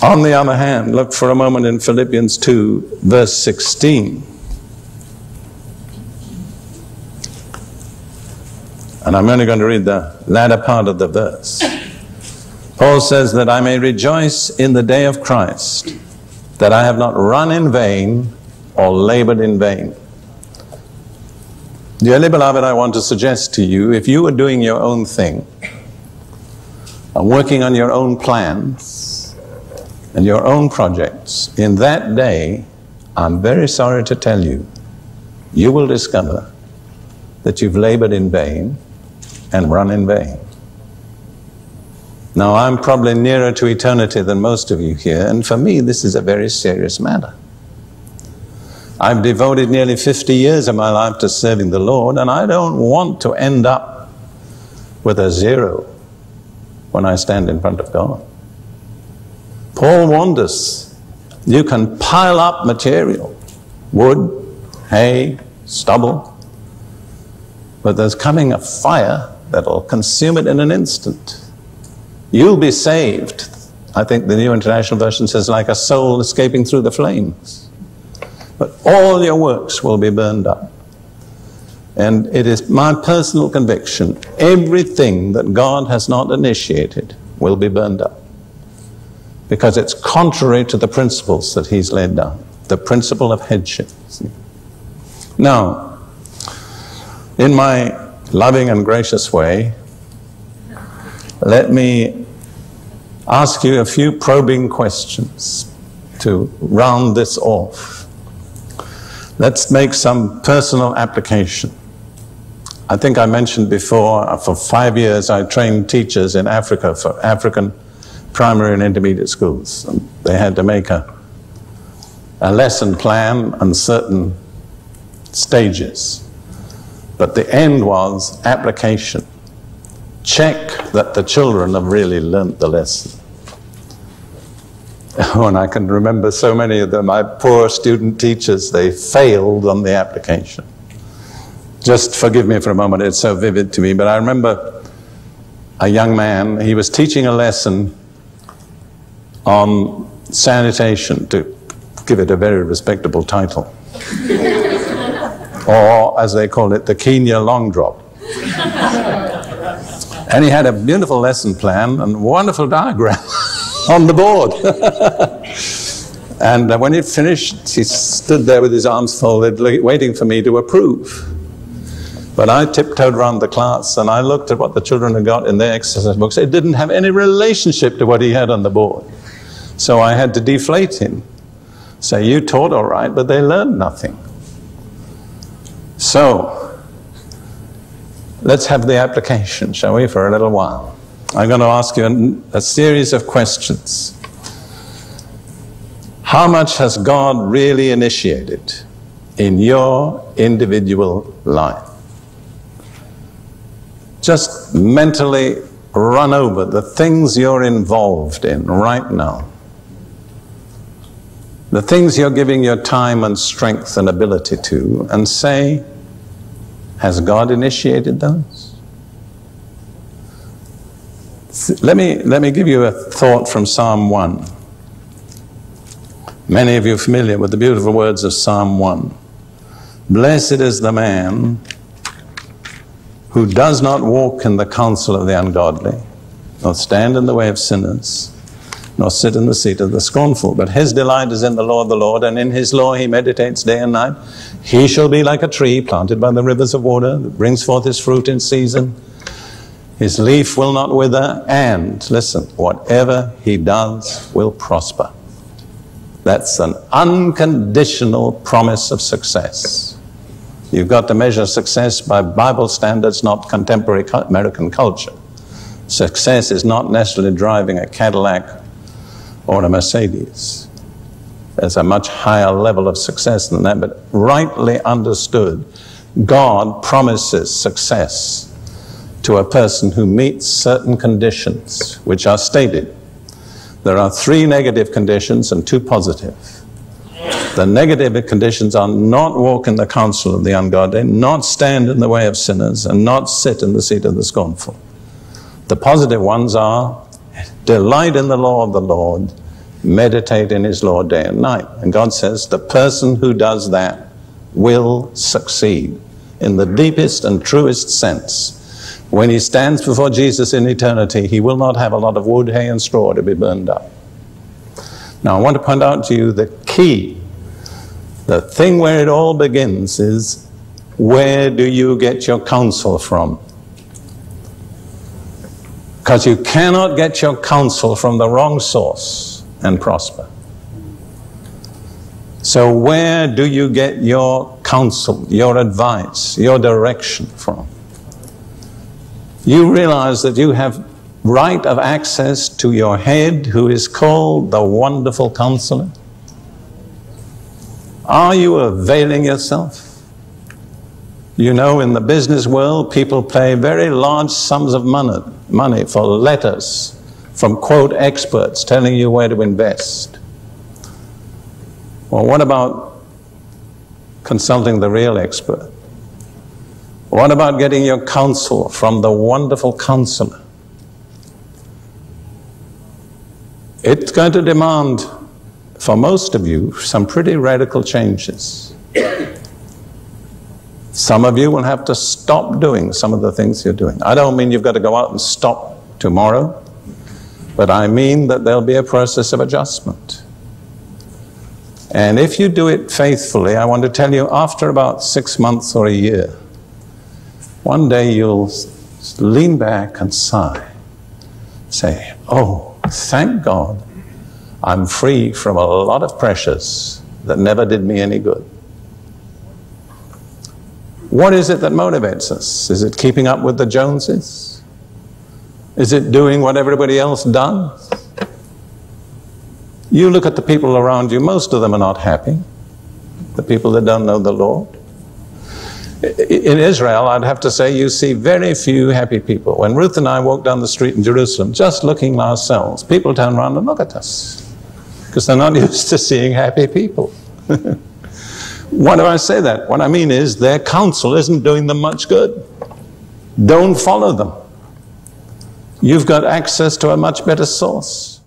On the other hand, look for a moment in Philippians 2, verse 16. And I'm only going to read the latter part of the verse. Paul says that I may rejoice in the day of Christ, that I have not run in vain or labored in vain. Dearly beloved, I want to suggest to you, if you were doing your own thing, and working on your own plans and your own projects, in that day, I'm very sorry to tell you, you will discover that you've labored in vain and run in vain. Now, I'm probably nearer to eternity than most of you here, and for me, this is a very serious matter. I've devoted nearly 50 years of my life to serving the Lord, and I don't want to end up with a zero when I stand in front of God. Paul warned us, you can pile up material, wood, hay, stubble, but there's coming a fire that'll consume it in an instant. You'll be saved. I think the New International Version says like a soul escaping through the flames. But all your works will be burned up. And it is my personal conviction, everything that God has not initiated will be burned up. Because it's contrary to the principles that He's laid down. The principle of headship. See? Now, in my loving and gracious way, let me ask you a few probing questions to round this off. Let's make some personal application. I think I mentioned before, for 5 years I trained teachers in Africa for African primary and intermediate schools. And they had to make a lesson plan and certain stages. But the end was application. Check that the children have really learnt the lesson. Oh, and I can remember so many of them, my poor student teachers, they failed on the application. Just forgive me for a moment, it's so vivid to me, but I remember a young man, he was teaching a lesson on sanitation, to give it a very respectable title. Or, as they call it, the Kenya long drop. And he had a beautiful lesson plan and wonderful diagram on the board. And when he finished, he stood there with his arms folded, waiting for me to approve. But I tiptoed around the class and I looked at what the children had got in their exercise books. It didn't have any relationship to what he had on the board. So I had to deflate him. Say, you taught all right, but they learned nothing. So, let's have the application, shall we, for a little while. I'm going to ask you a series of questions. How much has God really initiated in your individual life? Just mentally run over the things you're involved in right now. The things you're giving your time and strength and ability to, and say, has God initiated those? Let me give you a thought from Psalm 1. Many of you are familiar with the beautiful words of Psalm 1. Blessed is the man who does not walk in the counsel of the ungodly, nor stand in the way of sinners, nor sit in the seat of the scornful. But his delight is in the law of the Lord, and in his law he meditates day and night. He shall be like a tree planted by the rivers of water, that brings forth his fruit in season. His leaf will not wither, and, listen, whatever he does will prosper. That's an unconditional promise of success. You've got to measure success by Bible standards, not contemporary American culture. Success is not necessarily driving a Cadillac or a Mercedes. There's a much higher level of success than that, but rightly understood, God promises success to a person who meets certain conditions which are stated. There are 3 negative conditions and 2 positive. The negative conditions are not walk in the counsel of the ungodly, not stand in the way of sinners, and not sit in the seat of the scornful. The positive ones are delight in the law of the Lord, meditate in his law day and night. And God says the person who does that will succeed in the deepest and truest sense. When he stands before Jesus in eternity, he will not have a lot of wood, hay, and straw to be burned up. Now, I want to point out to you the key, the thing where it all begins is, where do you get your counsel from? Because you cannot get your counsel from the wrong source and prosper. So where do you get your counsel, your advice, your direction from? You realize that you have right of access to your head, who is called the Wonderful Counselor. Are you availing yourself? You know, in the business world, people pay very large sums of money for letters from, quote, experts telling you where to invest. Well, what about consulting the real expert? What about getting your counsel from the Wonderful Counselor? It's going to demand, for most of you, some pretty radical changes. Some of you will have to stop doing some of the things you're doing. I don't mean you've got to go out and stop tomorrow, but I mean that there'll be a process of adjustment. And if you do it faithfully, I want to tell you, after about 6 months or a year, one day you'll lean back and sigh. Say, oh, thank God, I'm free from a lot of pressures that never did me any good. What is it that motivates us? Is it keeping up with the Joneses? Is it doing what everybody else does? You look at the people around you, most of them are not happy. The people that don't know the Lord. In Israel, I'd have to say, you see very few happy people. When Ruth and I walk down the street in Jerusalem, just looking ourselves, people turn around and look at us, because they're not used to seeing happy people. Why do I say that? What I mean is, their counsel isn't doing them much good. Don't follow them. You've got access to a much better source.